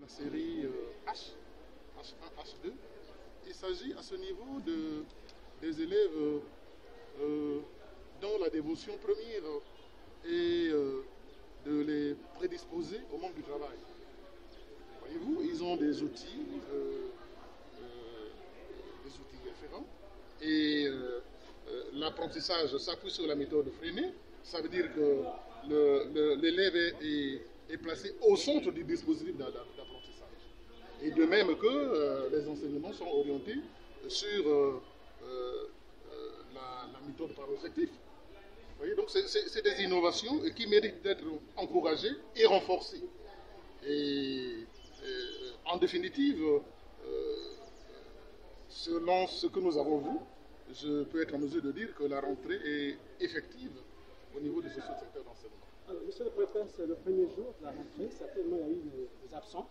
la série H, H1, H2. Il s'agit à ce niveau des élèves dont la dévotion première est de les prédisposer au monde du travail. Voyez-vous, ils ont des outils référents et l'apprentissage s'appuie sur la méthode freinée. Ça veut dire que l'élève est placé au centre du dispositif d'apprentissage. Et de même que les enseignements sont orientés sur la méthode par objectif. Vous voyez, donc c'est des innovations qui méritent d'être encouragées et renforcées. Et en définitive, selon ce que nous avons vu, je peux être en mesure de dire que la rentrée est effective au niveau de ce secteur d'enseignement. Alors, monsieur le préfet, c'est le premier jour de la rentrée. Certainement, il y a eu des absents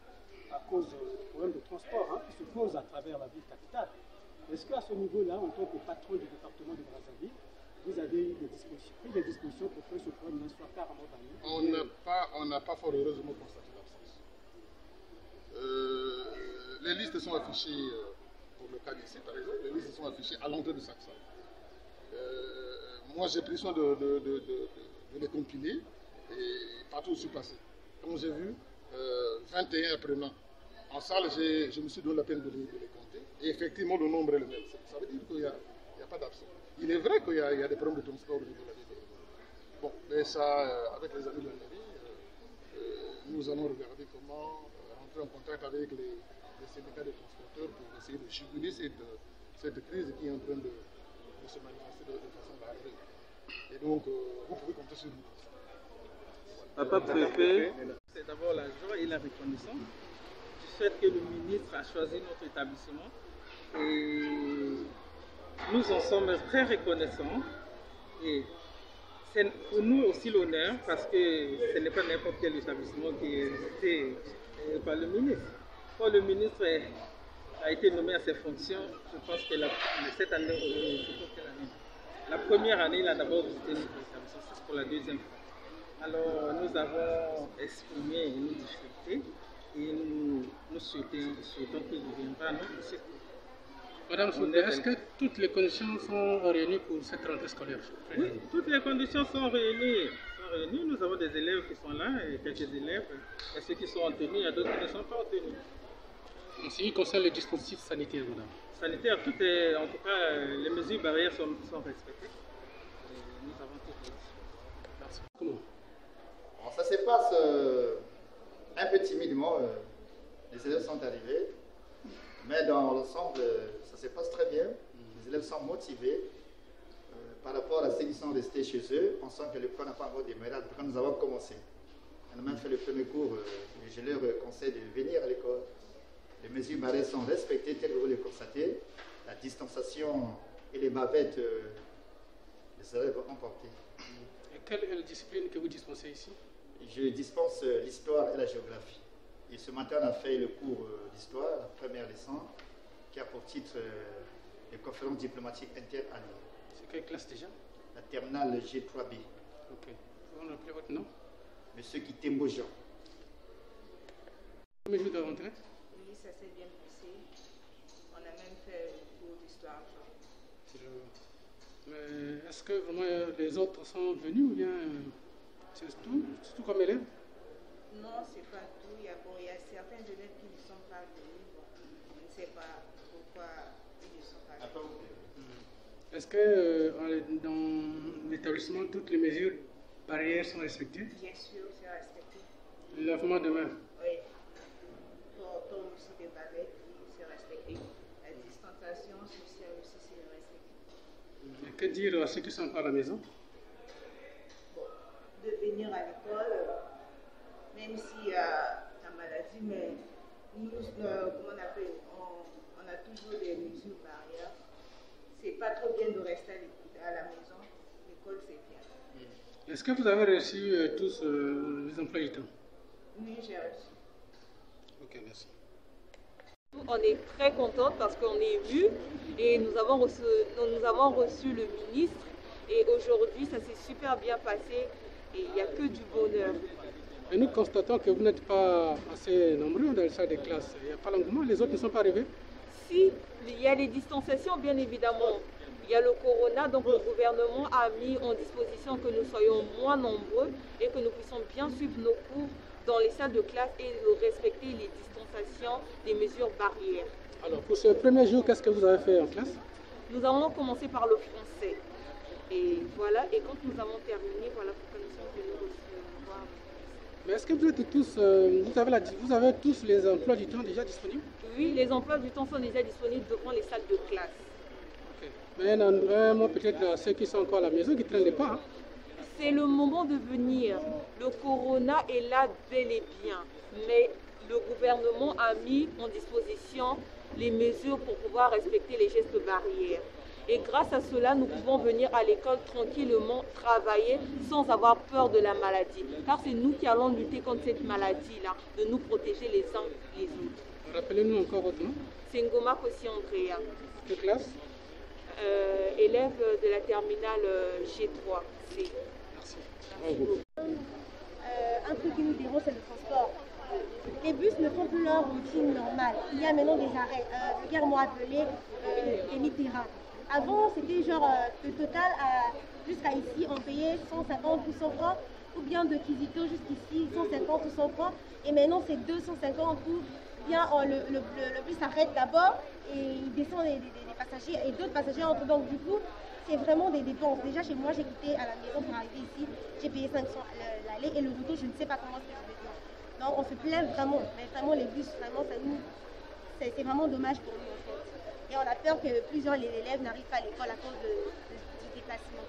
à cause du problème de transport qui se pose à travers la ville capitale. Est-ce qu'à ce niveau-là, en tant que patron du département de Brazzaville, vous avez pris des dispositions pour que ce problème ne soit pas vraiment banni? On n'a pas fort heureusement constaté l'absence. Les listes sont affichées, pour le cas d'ici par exemple, les listes sont affichées à l'entrée de Saxa. Moi j'ai pris soin de les compiler et partout où je suis passé. Quand j'ai vu 21 apprenants en salle, je me suis donné la peine de les compter. Et effectivement, le nombre est le même. Ça veut dire qu'il n'y a pas d'absence. Il est vrai qu'il y a des problèmes de transport au niveau de la ville. Bon, mais ça, avec les amis de la mairie, nous allons regarder comment rentrer en contact avec les syndicats de transporteurs pour essayer de juguler cette crise qui est en train de se manifester de façon large. Et donc, vous pouvez compter sur nous. Papa préfet, c'est d'abord la joie et la reconnaissance du fait que le ministre a choisi notre établissement. Et nous en sommes très reconnaissants. Et c'est pour nous aussi l'honneur parce que ce n'est pas n'importe quel établissement qui est visité par le ministre. Quand le ministre a été nommé à ses fonctions, je pense que cette année, la première année, il a d'abord visité notre établissement, c'est pour la deuxième fois. Alors nous avons exprimé nos difficultés et nous souhaitons qu'il reviendra à notre site. Madame Soudé, est-ce que toutes les conditions sont réunies pour cette rentrée scolaire? Oui, toutes les conditions sont réunies. Nous avons des élèves qui sont là, et quelques élèves, et ceux qui sont en tenue, il y a d'autres qui ne sont pas en tenue. En ce qui concerne les dispositifs sanitaires, madame? Sanitaires, en tout cas, les mesures barrières sont respectées. Et nous avons tout fait. Merci. Comment? Bon, ça se passe un peu timidement. Les élèves sont arrivés, mais dans l'ensemble, ça se passe très bien. Les élèves sont motivés. Par rapport à ceux qui sont restés chez eux, on sent que le cours n'a pas encore démarré quand nous avons commencé. On a même fait le premier cours et je leur conseille de venir à l'école. Les mesures barrières sont respectées telles que vous le constatez. La distanciation et les bavettes, les élèves ont porté. Et quelle est la discipline que vous dispensez ici? Je dispense l'histoire et la géographie. Et ce matin, on a fait le cours d'histoire, la première leçon, qui a pour titre les conférences diplomatiques inter-années. C'est quelle classe déjà? La terminale G3B. Ok. Vous pouvez rappeler votre nom? Monsieur Kitembo Jean. Premier jour de rentrée? Oui, ça s'est bien passé. On a même fait le cours d'histoire. Mais est-ce que vraiment les autres sont venus ou bien c'est tout comme élèves? Non, c'est pas tout. Il y a certains élèves qui ne sont pas venus. On ne sait pas pourquoi ils ne sont pas venus. Est-ce que dans l'établissement, toutes les mesures barrières sont respectées? Bien sûr, c'est respecté. Le lavement de mains? Oui. Pour aussi des bavettes, c'est respecté. La distanciation sociale aussi, c'est respecté. Et que dire à ceux qui sont pas à la maison? Bon, de venir à l'école, même s'il y a la maladie, mais nous, comment on appelle, on a toujours des mesures barrières. C'est pas trop bien de rester à la maison. L'école, c'est bien. Est-ce que vous avez reçu tous les emplois du temps? Oui, j'ai reçu. Ok, merci. On est très contente parce qu'on est vus et nous avons reçu le ministre et aujourd'hui ça s'est super bien passé et il n'y a que du bonheur. Et nous constatons que vous n'êtes pas assez nombreux dans les salles de classe. Il n'y a pas l'engouement, les autres ne sont pas arrivés. Si, il y a les distanciations, bien évidemment. Il y a le corona, donc le gouvernement a mis en disposition que nous soyons moins nombreux et que nous puissions bien suivre nos cours dans les salles de classe et respecter les distanciations, les mesures barrières. Alors, pour ce premier jour, qu'est-ce que vous avez fait en classe? Nous allons commencer par le français. Et voilà, et quand nous avons terminé, voilà pourquoi nous sommes venus recevoir. Mais est-ce que vous êtes tous, vous avez tous les emplois du temps déjà disponibles? Oui, les emplois du temps sont déjà disponibles devant les salles de classe. Okay. Mais un mot peut-être à ceux qui sont encore à la maison, qui ne traînent les pas. Hein? C'est le moment de venir. Le corona est là bel et bien. Mais le gouvernement a mis en disposition les mesures pour pouvoir respecter les gestes barrières. Et grâce à cela, nous pouvons venir à l'école tranquillement travailler sans avoir peur de la maladie. Car c'est nous qui allons lutter contre cette maladie-là, de nous protéger les uns les autres. Rappelez-nous encore votre nom. C'est Ngoma Kossi Andrea. Quelle classe? Élève de la terminale G3C. Merci. Un truc qui nous dérange, c'est le transport. Les bus ne font plus leur routine normale. Il y a maintenant des arrêts. Les gars m'ont appelé Emitera. Avant, c'était genre le total jusqu'à ici, on payait 150 ou 100 francs, ou bien de Kizito jusqu'ici, 150 ou 100 francs. Et maintenant, c'est 250 ou bien le bus s'arrête d'abord et il descend des passagers et d'autres passagers entrent. Donc, du coup, c'est vraiment des dépenses. Déjà, chez moi, j'ai quitté à la maison pour arriver ici. J'ai payé 500 l'aller et le retour, je ne sais pas comment je vais faire. Donc, on se plaint vraiment. Mais vraiment, les bus, vraiment, c'est vraiment dommage pour nous, en fait. Et on a peur que plusieurs élèves n'arrivent pas à l'école à cause du déplacement.